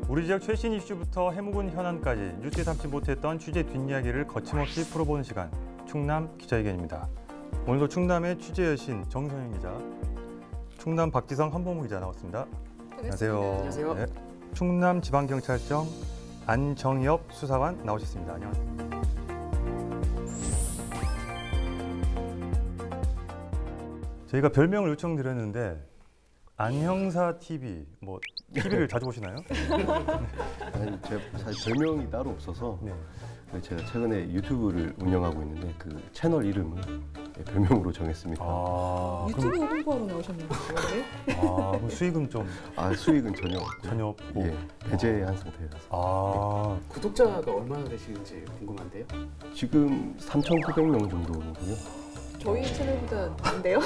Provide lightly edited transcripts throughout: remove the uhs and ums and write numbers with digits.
우리 지역 최신 이슈부터 해묵은 현안까지 뉴스에 담지 못했던 취재 뒷이야기를 거침없이 풀어보는 시간, 충남 기자회견입니다. 오늘도 충남의 취재 여신 정선영 기자, 충남 박지성 한범우 기자 나왔습니다. 안녕하세요. 안녕하세요. 네. 충남지방경찰청 안정엽 수사관 나오셨습니다. 안녕하세요. 저희가 별명을 요청드렸는데 안형사 TV, 뭐 TV를 자주 보시나요? 아니, 제가 사실 별명이 따로 없어서 네. 제가 최근에 유튜브를 운영하고 있는데 그 채널 이름을 별명으로 정했습니다. 유튜브 홍보하러 나오셨나요? 그럼 수익은 좀 수익은 전혀 없고 배제한 상태라서. 구독자가 얼마나 되시는지 궁금한데요. 지금 3,900명 정도고요. 저희 채널보다 많은데요?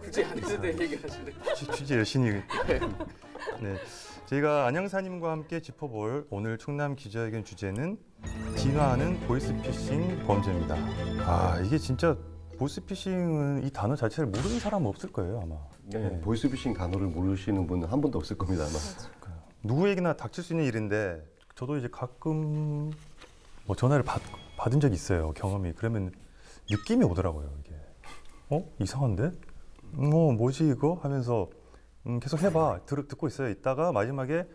굳이 안 해도 될 얘기 하시네. 취재 여신이. 네. 저희가 안형사님과 함께 짚어볼 오늘 충남 기자회견 주제는 진화하는 보이스피싱 범죄입니다. 이게 진짜 보이스피싱은 이 단어 자체를 모르는 사람은 없을 거예요, 아마. 네. 보이스피싱 단어를 모르시는 분은 한 분도 없을 겁니다, 아마. 누구에게나 닥칠 수 있는 일인데 저도 이제 가끔 뭐 전화를 받은 적이 있어요, 경험이. 그러면 느낌이 오더라고요, 이게. 이상한데? 뭐지 이거? 하면서 계속 해봐. 듣고 있어요. 있다가 마지막에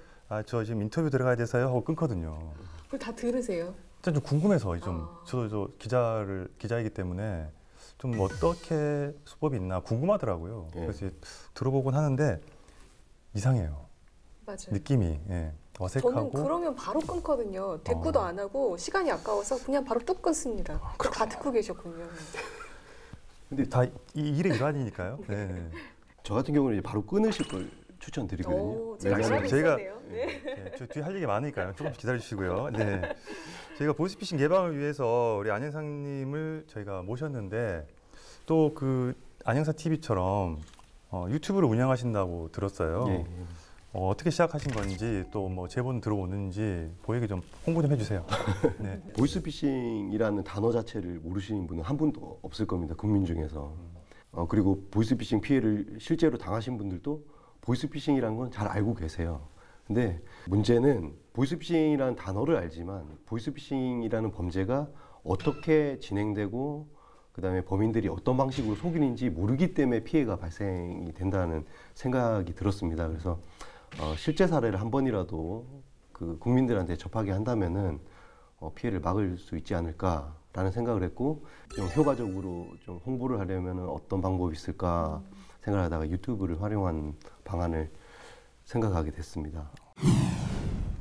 저 지금 인터뷰 들어가야 돼서요 하고 끊거든요. 그걸 다 들으세요? 진짜 좀 궁금해서 저도 기자이기 때문에 좀 어떻게 수법이 있나 궁금하더라고요. 그래서 들어보곤 하는데 이상해요. 맞아요. 느낌이 어색하고. 저는 그러면 바로 끊거든요. 대꾸도 안 하고 시간이 아까워서 그냥 바로 뚝 끊습니다. 다 듣고 계셨군요. 근데 다 이 일의 일환이니까요. 네. 저 같은 경우는 이제 바로 끊으실 걸 추천드리거든요. 저희가 저 뒤에 할 얘기 많으니까요. 조금씩 기다려주시고요. 네. 저희가 보이스피싱 예방을 위해서 우리 안형사님을 저희가 모셨는데 또 그 안형사 TV처럼 유튜브를 운영하신다고 들었어요. 예. 어떻게 시작하신 건지 또 뭐 제본 들어오는지 보이게 좀 홍보 좀 해주세요. 네. 보이스피싱이라는 단어 자체를 모르시는 분은 한 분도 없을 겁니다, 국민 중에서. 그리고 보이스피싱 피해를 실제로 당하신 분들도 보이스피싱이라는 건 잘 알고 계세요. 근데 문제는 보이스피싱이라는 단어를 알지만 보이스피싱이라는 범죄가 어떻게 진행되고 그다음에 범인들이 어떤 방식으로 속이는지 모르기 때문에 피해가 발생이 된다는 생각이 들었습니다. 그래서 실제 사례를 한 번이라도 그 국민들한테 접하게 한다면은 피해를 막을 수 있지 않을까라는 생각을 했고, 좀 효과적으로 좀 홍보를 하려면 어떤 방법이 있을까 생각하다가 유튜브를 활용한 방안을 생각하게 됐습니다.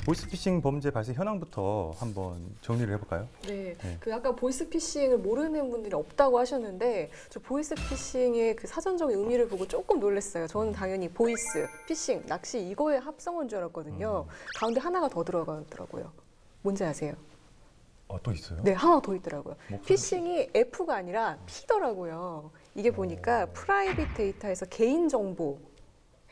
보이스피싱 범죄 발생 현황부터 한번 정리를 해볼까요? 네. 그 아까 보이스피싱을 모르는 분들이 없다고 하셨는데 저 보이스피싱의 그 사전적인 의미를 보고 조금 놀랐어요. 저는 당연히 보이스, 피싱, 낚시 이거의 합성어인 줄 알았거든요. 가운데 하나가 더 들어가더라고요. 뭔지 아세요? 또 있어요? 네, 하나 더 있더라고요. 피싱이 F가 아니라 P더라고요. 이게 보니까 프라이빗 데이터에서 개인정보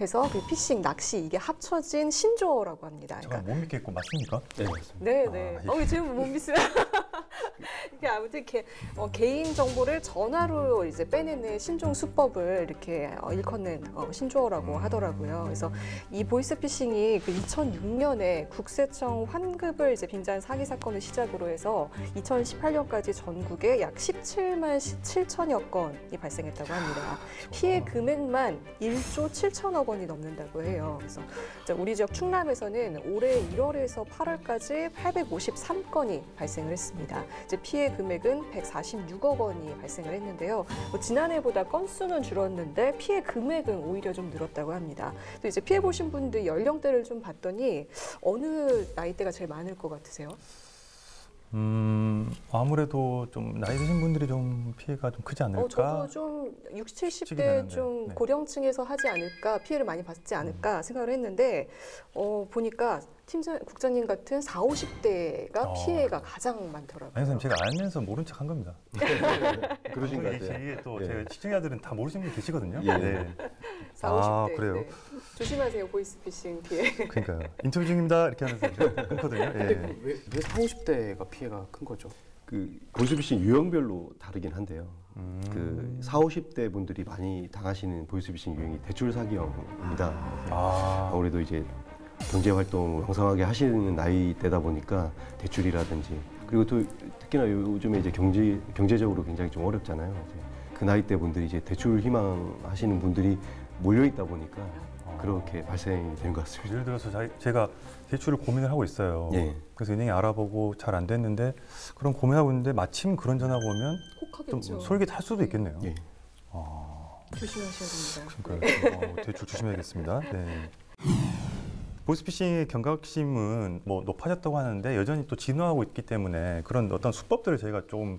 해서 그 피싱, 낚시 이게 합쳐진 신조어라고 합니다. 제가 못 믿겠고 맞습니까? 네, 맞습니다. 네. 지금 못 믿으면 이게 아무튼 개인 정보를 전화로 이제 빼내는 신종 수법을 이렇게 일컫는 신조어라고 하더라고요. 그래서 이 보이스피싱이 그 2006년에 국세청 환급을 이제 빙자한 사기 사건을 시작으로 해서 2018년까지 전국에 약 17만 7천여 건이 발생했다고 합니다. 피해 금액만 1조 7천억 원이 넘는다고 해요. 그래서 우리 지역 충남에서는 올해 1월에서 8월까지 853건이 발생을 했습니다. 이제 피해 금액은 146억 원이 발생을 했는데요. 지난해보다 건수는 줄었는데 피해 금액은 오히려 좀 늘었다고 합니다. 또 이제 피해 보신 분들 연령대를 좀 봤더니 어느 나이대가 제일 많을 것 같으세요? 아무래도 좀 나이 드신 분들이 좀 피해가 좀 크지 않을까? 저도 좀 60, 70대 좀 고령층에서 하지 않을까, 피해를 많이 받지 않을까 생각을 했는데 보니까 국장님 같은 40, 50대가 피해가 가장 많더라고요. 아니 선생님, 제가 알면서 모른 척 한 겁니다. 그러신 것 같아요. 이게 또 제가 시청자들은 다 모르시는 분 계시거든요. 네. 40, 50대. 그래요? 네. 조심하세요, 보이스피싱 피해. 그러니까요. 인터뷰 중입니다 이렇게 하면서 끊거든요. 근데 왜 40, 50대가 피해가 큰 거죠? 그 보이스피싱 유형별로 다르긴 한데요. 그 40, 50대 분들이 많이 당하시는 보이스피싱 유형이 대출 사기형입니다. 아무래도 이제 경제 활동을 왕성하게 하시는 나이대다 보니까 대출이라든지 그리고 또 특히나 요즘에 이제 경제적으로 굉장히 좀 어렵잖아요. 이제 그 나이대 분들이 이제 대출 희망하시는 분들이 몰려 있다 보니까 그렇게 발생이 된 것 같습니다. 예를 들어서 제가 대출을 고민을 하고 있어요. 예. 그래서 은행에 알아보고 잘 안 됐는데 그런 고민하고 있는데 마침 그런 전화가 오면 좀 혹하겠죠. 솔깃할 수도 있겠네요. 예. 조심하셔야 됩니다. 그러니까 대출 조심해야겠습니다. 네. 보이스피싱의 경각심은 뭐 높아졌다고 하는데 여전히 또 진화하고 있기 때문에 그런 어떤 수법들을 저희가 좀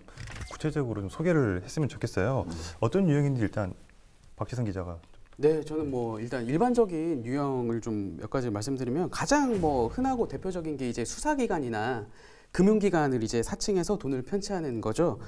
구체적으로 좀 소개를 했으면 좋겠어요. 어떤 유형인지 일단 박지성 기자가. 네, 저는 뭐 일단 일반적인 유형을 좀 몇 가지 말씀드리면 가장 뭐 흔하고 대표적인 게 이제 수사기관이나 금융기관을 이제 사칭해서 돈을 편취하는 거죠.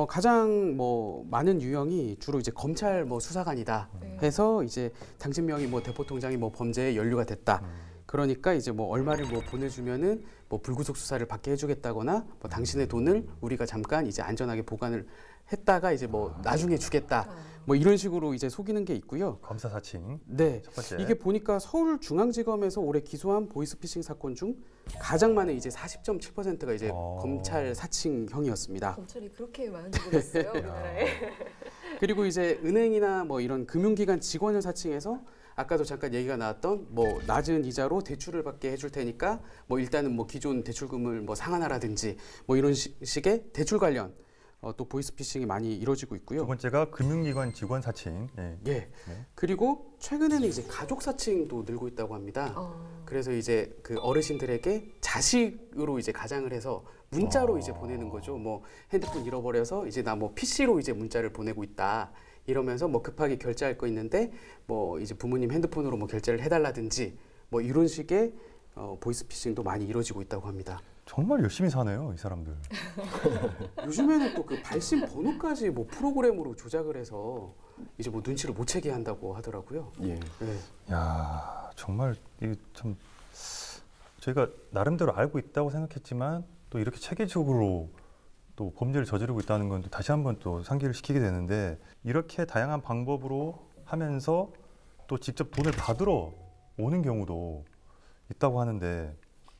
가장 뭐 많은 유형이 주로 이제 검찰 뭐 수사관이다 네. 해서 이제 당신 명의 뭐 대포통장이 뭐 범죄에 연루가 됐다. 그러니까 이제 뭐 얼마를 뭐 보내주면은 뭐 불구속 수사를 받게 해주겠다거나 뭐 당신의 돈을 우리가 잠깐 이제 안전하게 보관을 했다가 이제 뭐 나중에 주겠다. 뭐 이런 식으로 이제 속이는 게 있고요. 검사 사칭. 네. 첫 번째. 이게 보니까 서울중앙지검에서 올해 기소한 보이스피싱 사건 중 가장 많은 이제 40.7%가 이제 검찰 사칭형이었습니다. 검찰이 그렇게 많은지 몰랐어요, 우리나라에. 그리고 이제 은행이나 뭐 이런 금융기관 직원을 사칭해서 아까도 잠깐 얘기가 나왔던 뭐 낮은 이자로 대출을 받게 해줄 테니까 뭐 일단은 뭐 기존 대출금을 뭐 상환하라든지 뭐 이런 식의 대출 관련 또 보이스피싱이 많이 이루어지고 있고요. 두 번째가 금융기관 직원 사칭. 예. 예. 네. 그리고 최근에는 이제 가족 사칭도 늘고 있다고 합니다. 그래서 이제 그 어르신들에게 자식으로 이제 가장을 해서 문자로 이제 보내는 거죠. 뭐 핸드폰 잃어버려서 이제 나 뭐 PC로 이제 문자를 보내고 있다. 이러면서 뭐 급하게 결제할 거 있는데 뭐 이제 부모님 핸드폰으로 뭐 결제를 해달라든지 뭐 이런 식의 보이스피싱도 많이 이루어지고 있다고 합니다. 정말 열심히 사네요, 이 사람들. 요즘에는 또 그 발신 번호까지 뭐 프로그램으로 조작을 해서 이제 뭐 눈치를 못 채게 한다고 하더라고요. 예. 네. 야, 정말 이게 참 저희가 나름대로 알고 있다고 생각했지만 또 이렇게 체계적으로 또 범죄를 저지르고 있다는 건 또 다시 한번 또 상기를 시키게 되는데 이렇게 다양한 방법으로 하면서 또 직접 돈을 받으러 오는 경우도 있다고 하는데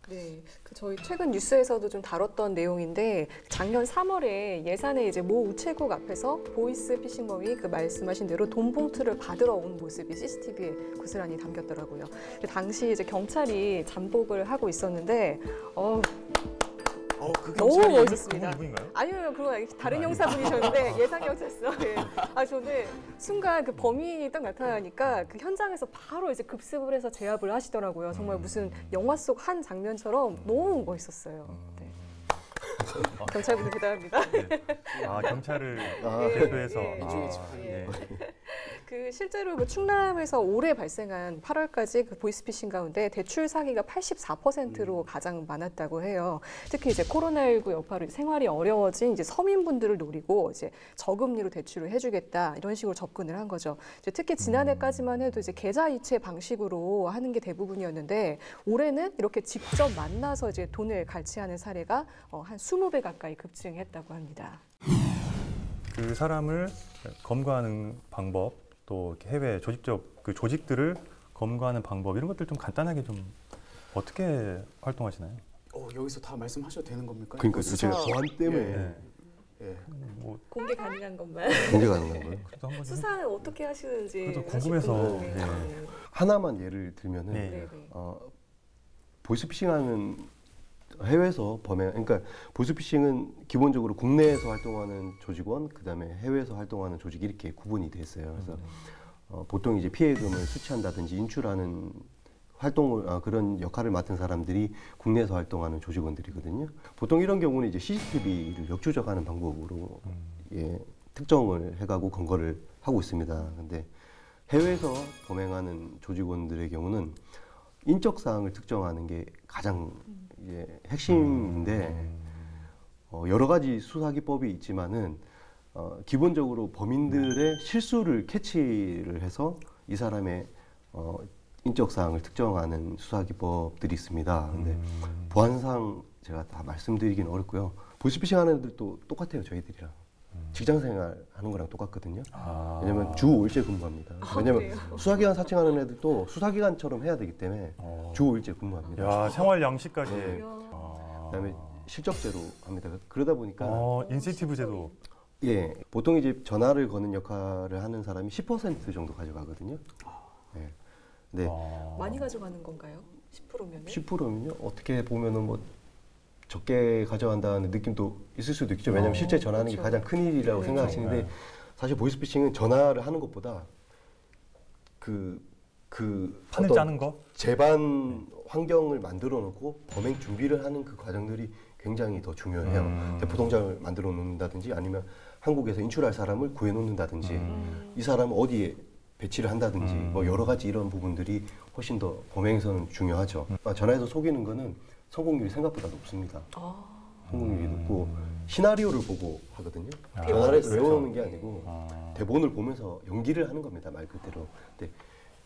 네, 저희 최근 뉴스에서도 좀 다뤘던 내용인데 작년 3월에 예산의 이제 모 우체국 앞에서 보이스 피싱범이 그 말씀하신 대로 돈 봉투를 받으러 온 모습이 CCTV에 고스란히 담겼더라고요. 당시 이제 경찰이 잠복을 하고 있었는데 그 너무 경찰이 멋있습니다. 그분인가요? 아니요, 그건 다른 형사분이셨는데 예상 경찰서. 예. 저는 순간 그 범인이 딱 나타나니까 그 현장에서 바로 이제 급습을 해서 제압을 하시더라고요. 정말 무슨 영화 속 한 장면처럼 너무 멋있었어요. 네. 경찰분들 대단합니다. 아, 경찰을 예, 대표해서 예, 이중의 집행. 예. 그 실제로 그 충남에서 올해 발생한 8월까지 그 보이스피싱 가운데 대출 사기가 84%로 가장 많았다고 해요. 특히 이제 코로나19 여파로 생활이 어려워진 이제 서민분들을 노리고 이제 저금리로 대출을 해주겠다 이런 식으로 접근을 한 거죠. 이제 특히 지난해까지만 해도 이제 계좌 이체 방식으로 하는 게 대부분이었는데 올해는 이렇게 직접 만나서 이제 돈을 갈취하는 사례가 한 20배 가까이 급증했다고 합니다. 그 사람을 검거하는 방법, 또 이렇게 해외 조직적 그 조직들을 검거하는 방법 이런 것들 좀 간단하게 좀 어떻게 활동하시나요? 여기서 다 말씀하셔도 되는 겁니까? 그러니까 이거 제가 수사- 보안 때문에 예. 예. 뭐 공개 가능한 것만. 공개 가능한 거예요. 그래도 한번 좀 수사는 어떻게 하시는지 그래도 사실 궁금해서, 궁금해요. 예. 하나만 예를 들면은 네. 네, 네. 보이스피싱하는 해외에서 그러니까 보이스피싱은 기본적으로 국내에서 활동하는 조직원, 그다음에 해외에서 활동하는 조직 이렇게 구분이 돼 있어요. 그래서 보통 이제 피해금을 수취한다든지 인출하는 활동을 그런 역할을 맡은 사람들이 국내에서 활동하는 조직원들이거든요. 보통 이런 경우는 이제 CCTV를 역추적하는 방법으로 특정을 해가고 검거를 하고 있습니다. 근데 해외에서 범행하는 조직원들의 경우는 인적 사항을 특정하는 게 가장 핵심인데 여러 가지 수사 기법이 있지만은 기본적으로 범인들의 실수를 캐치를 해서 이 사람의 인적 사항을 특정하는 수사 기법들이 있습니다. 근데 보안상 제가 다 말씀드리기는 어렵고요. 보이스피싱 하는 애들도 똑같아요, 저희들이랑. 직장생활 하는 거랑 똑같거든요. 아. 왜냐면 주 5일째 근무합니다. 왜냐면 그래요? 수사기관 사칭하는 애들도 수사기관처럼 해야 되기 때문에 주 5일째 근무합니다. 야, 생활 양식까지. 네. 아. 그다음에 실적제로 합니다. 그러다 보니까 인센티브 제도. 예, 보통 이제 전화를 거는 역할을 하는 사람이 10% 정도 가져가거든요. 예. 네. 많이 가져가는 건가요? 10%면은? 10%면요? 어떻게 보면은 뭐 적게 가져간다는 느낌도 있을 수도 있죠. 왜냐하면 실제 전화하는 게 그렇죠. 가장 큰 일이라고 네, 생각하시는데 네. 사실 보이스피싱은 전화를 하는 것보다 판을 어떤 짜는 거? 재반 환경을 만들어 놓고 범행 준비를 하는 그 과정들이 굉장히 더 중요해요. 대포동장을 만들어 놓는다든지 아니면 한국에서 인출할 사람을 구해 놓는다든지 이 사람을 어디에 배치를 한다든지 뭐 여러 가지 이런 부분들이 훨씬 더 범행에서는 중요하죠. 전화해서 속이는 거는 성공률이 생각보다 높습니다. 성공률이 높고 시나리오를 보고 하거든요. 전화를 해서 외워오는 게 아니고 대본을 보면서 연기를 하는 겁니다. 말 그대로. 근데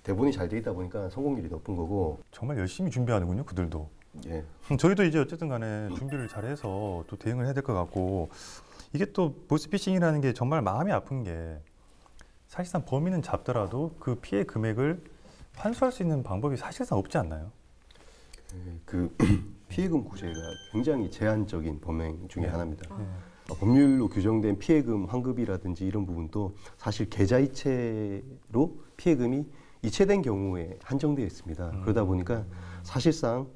대본이 잘 돼 있다 보니까 성공률이 높은 거고. 정말 열심히 준비하는군요, 그들도. 예. 저희도 이제 어쨌든 간에 준비를 잘해서 또 대응을 해야 될 것 같고, 이게 또 보이스피싱이라는 게 정말 마음이 아픈 게 사실상 범인은 잡더라도 그 피해 금액을 환수할 수 있는 방법이 사실상 없지 않나요? 그 피해금 구제가 굉장히 제한적인 범행 중에 하나입니다. 네. 법률로 규정된 피해금 환급이라든지 이런 부분도 사실 계좌이체로 피해금이 이체된 경우에 한정되어 있습니다. 그러다 보니까 사실상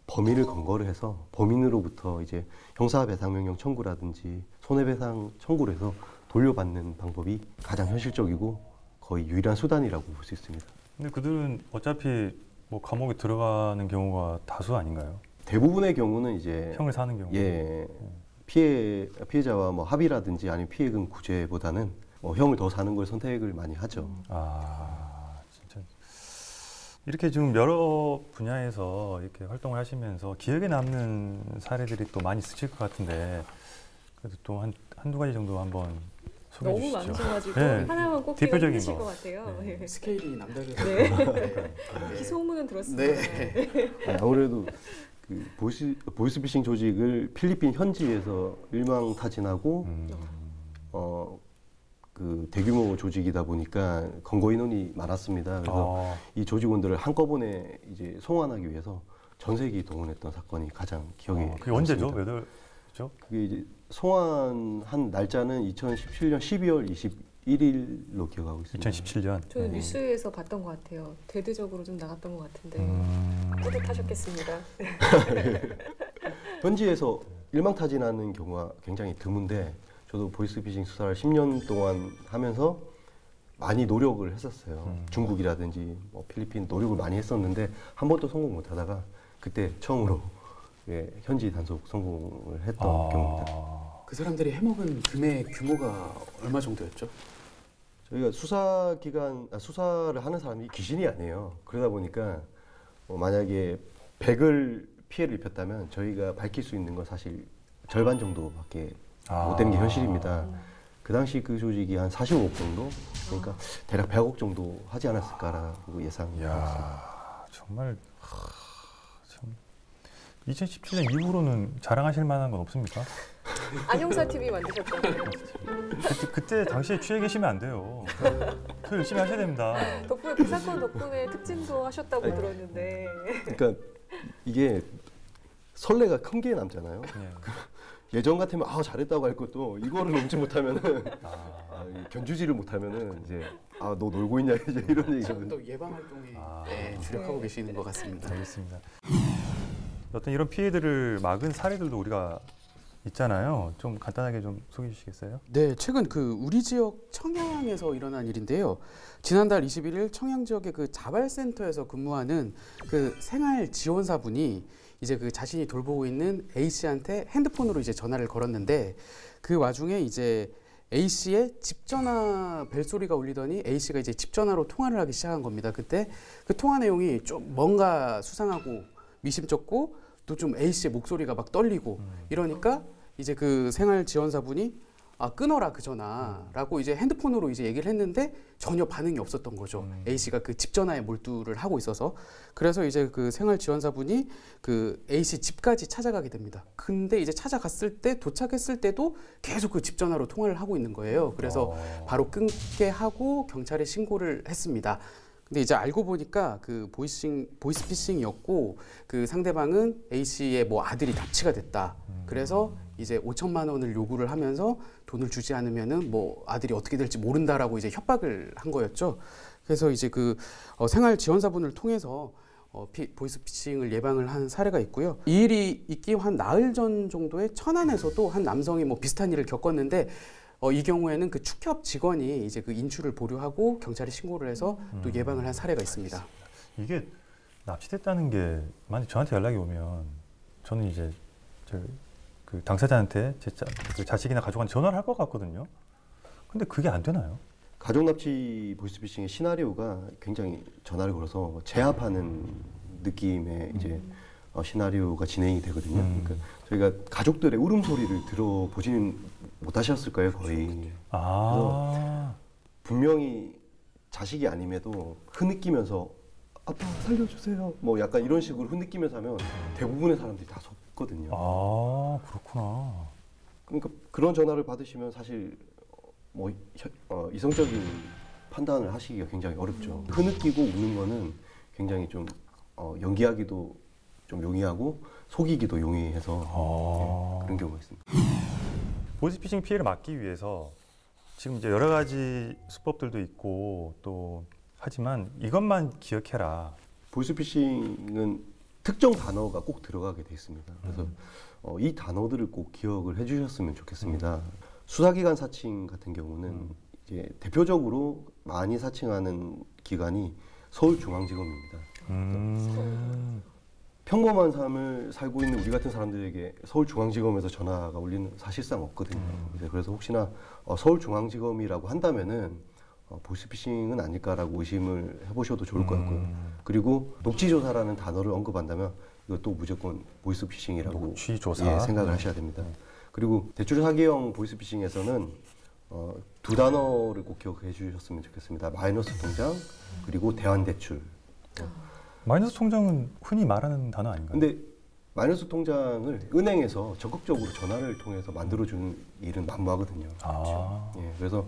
범인을 근거로 해서 범인으로부터 이제 형사배상명령 청구라든지 손해배상 청구를 해서 돌려받는 방법이 가장 현실적이고 거의 유일한 수단이라고 볼 수 있습니다. 근데 그들은 어차피 뭐 감옥에 들어가는 경우가 다수 아닌가요? 대부분의 경우는 이제 형을 사는 경우. 예 피해자와 뭐 합의라든지 아니면 피해금 구제보다는 형을 더 사는 걸 선택을 많이 하죠. 아, 진짜 이렇게 지금 여러 분야에서 이렇게 활동을 하시면서 기억에 남는 사례들이 또 많이 있으실 것 같은데, 그래도 또 한두 가지 정도 한번 소개해 너무 주시죠. 많으셔가지고 네. 하나만 꼽기가 대표적인 힘드실 거. 것 같아요. 네. 네. 스케일이 남다르죠. 네. 기소문은 들었습니다. 네. 아무래도 그 보이스피싱 조직을 필리핀 현지에서 일망타진하고 그 대규모 조직이다 보니까 건거 인원이 많았습니다. 그래서 이 조직원들을 한꺼번에 이제 송환하기 위해서 전세기 동원했던 사건이 가장 기억에 그게 언제죠? 남습니다. 몇 월죠? 그게 이제 송환한 날짜는 2017년 12월 21일로 기억하고 있습니다. 2017년. 저는 뉴스에서 봤던 것 같아요. 대대적으로 좀 나갔던 것 같은데 뿌듯하셨겠습니다. 현지에서 일망타진하는 경우가 굉장히 드문데 저도 보이스피싱 수사를 10년 동안 하면서 많이 노력을 했었어요. 중국이라든지 뭐 필리핀 노력을 많이 했었는데 한 번도 성공 못하다가 그때 처음으로 현지 단속 성공을 했던 경우입니다. 그 사람들이 해먹은 금액 규모가 얼마 정도였죠? 저희가 수사를 하는 사람이 귀신이 아니에요. 그러다 보니까 만약에 100을 피해를 입혔다면 저희가 밝힐 수 있는 건 사실 절반 정도밖에 못 되는 게 현실입니다. 그 당시 그 조직이 한 45억 정도, 그러니까 대략 100억 정도 하지 않았을까라고 예상합니다. 이야, 정말 참 2017년 이후로는 자랑하실 만한 건 없습니까? 안영사 TV 만드셨잖아요. 그때 당시에 취해 계시면 안 돼요. 더 열심히 하셔야 됩니다. 덕분에 그 사건 덕분에 특진도 하셨다고 들었는데. 그러니까 이게 선례가 큰 게 남잖아요. 네. 예전 같으면 잘했다고 할 것도 이거를 넘지 못하면은 견주지를 못하면은 이제 너 놀고 있냐 이제 이런 얘기거든요. 또 예방 활동에 주력하고 계시는 것 같습니다. 알겠습니다. 어떤 이런 피해들을 막은 사례들도 우리가 있잖아요. 좀 간단하게 좀 소개해 주시겠어요? 네, 최근 그 우리 지역 청양에서 일어난 일인데요. 지난달 21일 청양 지역의 그 자발센터에서 근무하는 그 생활 지원사분이 이제 그 자신이 돌보고 있는 A 씨한테 핸드폰으로 이제 전화를 걸었는데 그 와중에 이제 A 씨의 집 전화 벨소리가 울리더니 A 씨가 이제 집 전화로 통화를 하기 시작한 겁니다. 그때 그 통화 내용이 좀 뭔가 수상하고 미심쩍고 또 좀 A 씨의 목소리가 막 떨리고 이러니까 이제 그 생활 지원사분이 끊어라 그 전화라고 이제 핸드폰으로 이제 얘기를 했는데 전혀 반응이 없었던 거죠. A 씨가 그 집 전화에 몰두를 하고 있어서. 그래서 이제 그 생활지원사분이 그 A 씨 집까지 찾아가게 됩니다. 근데 이제 찾아갔을 때 도착했을 때도 계속 그 집 전화로 통화를 하고 있는 거예요. 그래서 바로 끊게 하고 경찰에 신고를 했습니다. 근데 이제 알고 보니까 그 보이스피싱이었고 그 상대방은 A 씨의 뭐 아들이 납치가 됐다. 그래서 이제 5천만 원을 요구를 하면서 돈을 주지 않으면은 뭐 아들이 어떻게 될지 모른다라고 이제 협박을 한 거였죠. 그래서 이제 그 생활 지원사분을 통해서 보이스피싱을 예방을 한 사례가 있고요. 이 일이 있기 한 나흘 전 정도에 천안에서도 한 남성이 뭐 비슷한 일을 겪었는데 이 경우에는 그 축협 직원이 이제 그 인출을 보류하고 경찰에 신고를 해서 또 예방을 한 사례가 있습니다. 이게 납치됐다는 게 만약 저한테 연락이 오면 저는 이제 그 당사자한테 그 자식이나 가족한테 전화를 할 것 같거든요. 근데 그게 안 되나요? 가족 납치 보이스피싱의 시나리오가 굉장히 전화를 걸어서 제압하는 느낌의 이제 시나리오가 진행이 되거든요. 그러니까 저희가 가족들의 울음소리를 들어보지는 못하셨을 거예요, 거의. 그래서 분명히 자식이 아님에도 흐느끼면서 아빠 살려주세요. 뭐 약간 이런 식으로 흐느끼면서 하면 대부분의 사람들이 다 속거든요. 그렇구나. 그러니까 그런 전화를 받으시면 사실 뭐 이성적인 판단을 하시기가 굉장히 어렵죠. 흐느끼고 우는 거는 굉장히 좀 연기하기도 좀 용이하고 속이기도 용이해서 그런 경우가 있습니다. 보이스피싱 피해를 막기 위해서 지금 이제 여러 가지 수법들도 있고 또 하지만 이것만 기억해라. 보이스피싱은 특정 단어가 꼭 들어가게 돼 있습니다. 그래서 이 단어들을 꼭 기억을 해주셨으면 좋겠습니다. 수사기관 사칭 같은 경우는 이제 대표적으로 많이 사칭하는 기관이 서울중앙지검입니다. 평범한 삶을 살고 있는 우리 같은 사람들에게 서울중앙지검에서 전화가 올리는 사실상 없거든요. 그래서 혹시나 서울중앙지검이라고 한다면은 보이스피싱은 아닐까라고 의심을 해보셔도 좋을 것 같고요. 그리고 녹취조사라는 단어를 언급한다면 이것도 무조건 보이스피싱이라고 녹취조사? 생각을 하셔야 됩니다. 그리고 대출 사기형 보이스피싱에서는 두 단어를 꼭 기억해 주셨으면 좋겠습니다. 마이너스 통장 그리고 대환대출. 마이너스 통장은 흔히 말하는 단어 아닌가요? 근데 마이너스 통장을 은행에서 적극적으로 전화를 통해서 만들어주는 일은 만무하거든요. 예, 그래서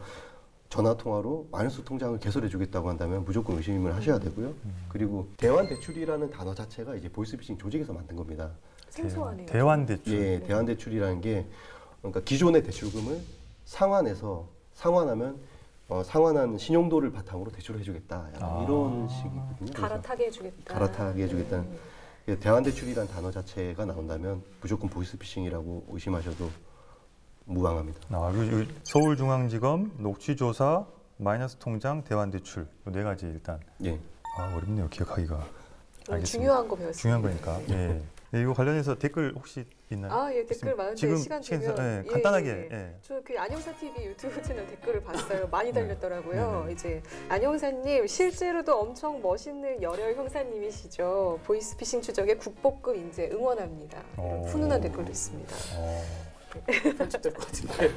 전화 통화로 마이너스 통장을 개설해주겠다고 한다면 무조건 의심을 하셔야 되고요. 그리고 대환대출이라는 단어 자체가 이제 보이스피싱 조직에서 만든 겁니다. 생소하네요. 대환대출. 예, 대환대출이라는 게 그러니까 기존의 대출금을 상환해서 상환하면 상환한 신용도를 바탕으로 대출을 해주겠다. 약간 이런 식이거든요. 갈아타게 해주겠다. 갈아타게 해주겠다는 대환대출이라는 단어 자체가 나온다면 무조건 보이스피싱이라고 의심하셔도 무방합니다. 서울중앙지검, 녹취조사, 마이너스 통장, 대환대출 이 네 가지 일단. 예. 어렵네요 기억하기가. 알겠습니다. 중요한 거 배웠습니다. 중요한 거니까. 예. 네, 이거 관련해서 댓글 혹시 있나요? 예, 댓글 많은데 지금 시간 되면 간단하게. 저 그 안영사 TV 유튜브 채널 댓글을 봤어요. 많이 달렸더라고요. 이제 안영사님 실제로도 엄청 멋있는 열혈 형사님이시죠. 보이스피싱 추적에 국보급 인재 응원합니다. 훈훈한 댓글도 있습니다. 편집될 것 같은데.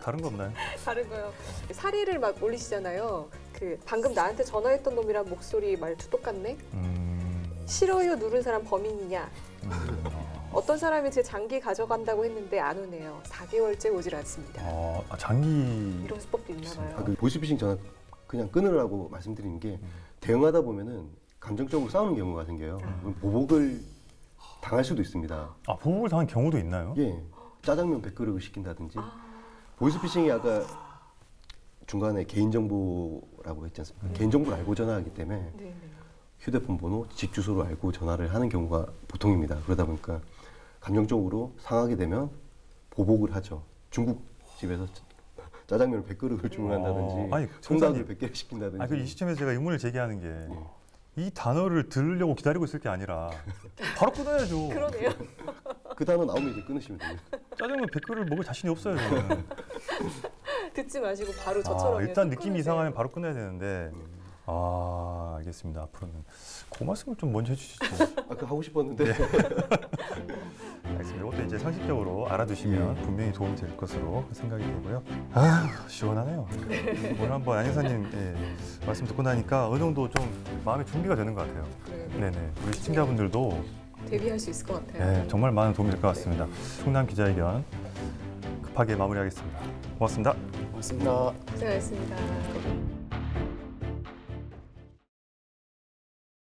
다른 거 없나요? 다른 거요. 사리를 막 올리시잖아요. 그 방금 나한테 전화했던 놈이랑 목소리 말투 똑같네. 싫어요 누른 사람 범인이냐. 어떤 사람이 제 장기 가져간다고 했는데 안 오네요. 4개월째 오질 않습니다. 장기 이런 수법도 있나 봐요. 그 보이스피싱 전화 그냥 끊으라고 말씀드리는 게 대응하다 보면은 감정적으로 싸우는 경우가 생겨요. 보복을 당할 수도 있습니다. 보복을 당한 경우도 있나요? 예, 짜장면 100그릇을 시킨다든지. 보이스피싱이 아까 중간에 개인정보라고 했지 않습니까? 개인정보를 알고 전화하기 때문에 휴대폰 번호, 집 주소를 알고 전화를 하는 경우가 보통입니다. 그러다 보니까 감정적으로 상하게 되면 보복을 하죠. 중국집에서 짜장면을 100그릇을 주문한다든지 통닭을 100개를 시킨다든지. 이 시점에서 제가 의문을 제기하는 게 이 단어를 들으려고 기다리고 있을 게 아니라 바로 끊어야죠. 그러네요. 그 단어 나오면 이제 끊으시면 됩니다. 짜장면 100그릇을 먹을 자신이 없어요. 저는. 듣지 마시고 바로 저처럼 일단 느낌이 이상하면 바로 끊어야 되는데 아, 알겠습니다. 앞으로는 그 말씀을 좀 먼저 해주시죠. 아까 하고 싶었는데. 알겠습니다. 이것도 이제 상식적으로 알아두시면 예. 분명히 도움이 될 것으로 생각이 되고요. 아, 시원하네요. 오늘 한번 안혜사님 말씀 듣고 나니까 어느 정도 좀 마음의 준비가 되는 것 같아요. 네네. 우리 시청자분들도 데뷔할 수 있을 것 같아요. 네, 정말 많은 도움이 될 것 같습니다. 충남 기자회견 급하게 마무리하겠습니다. 고맙습니다. 고맙습니다. 고생하셨습니다.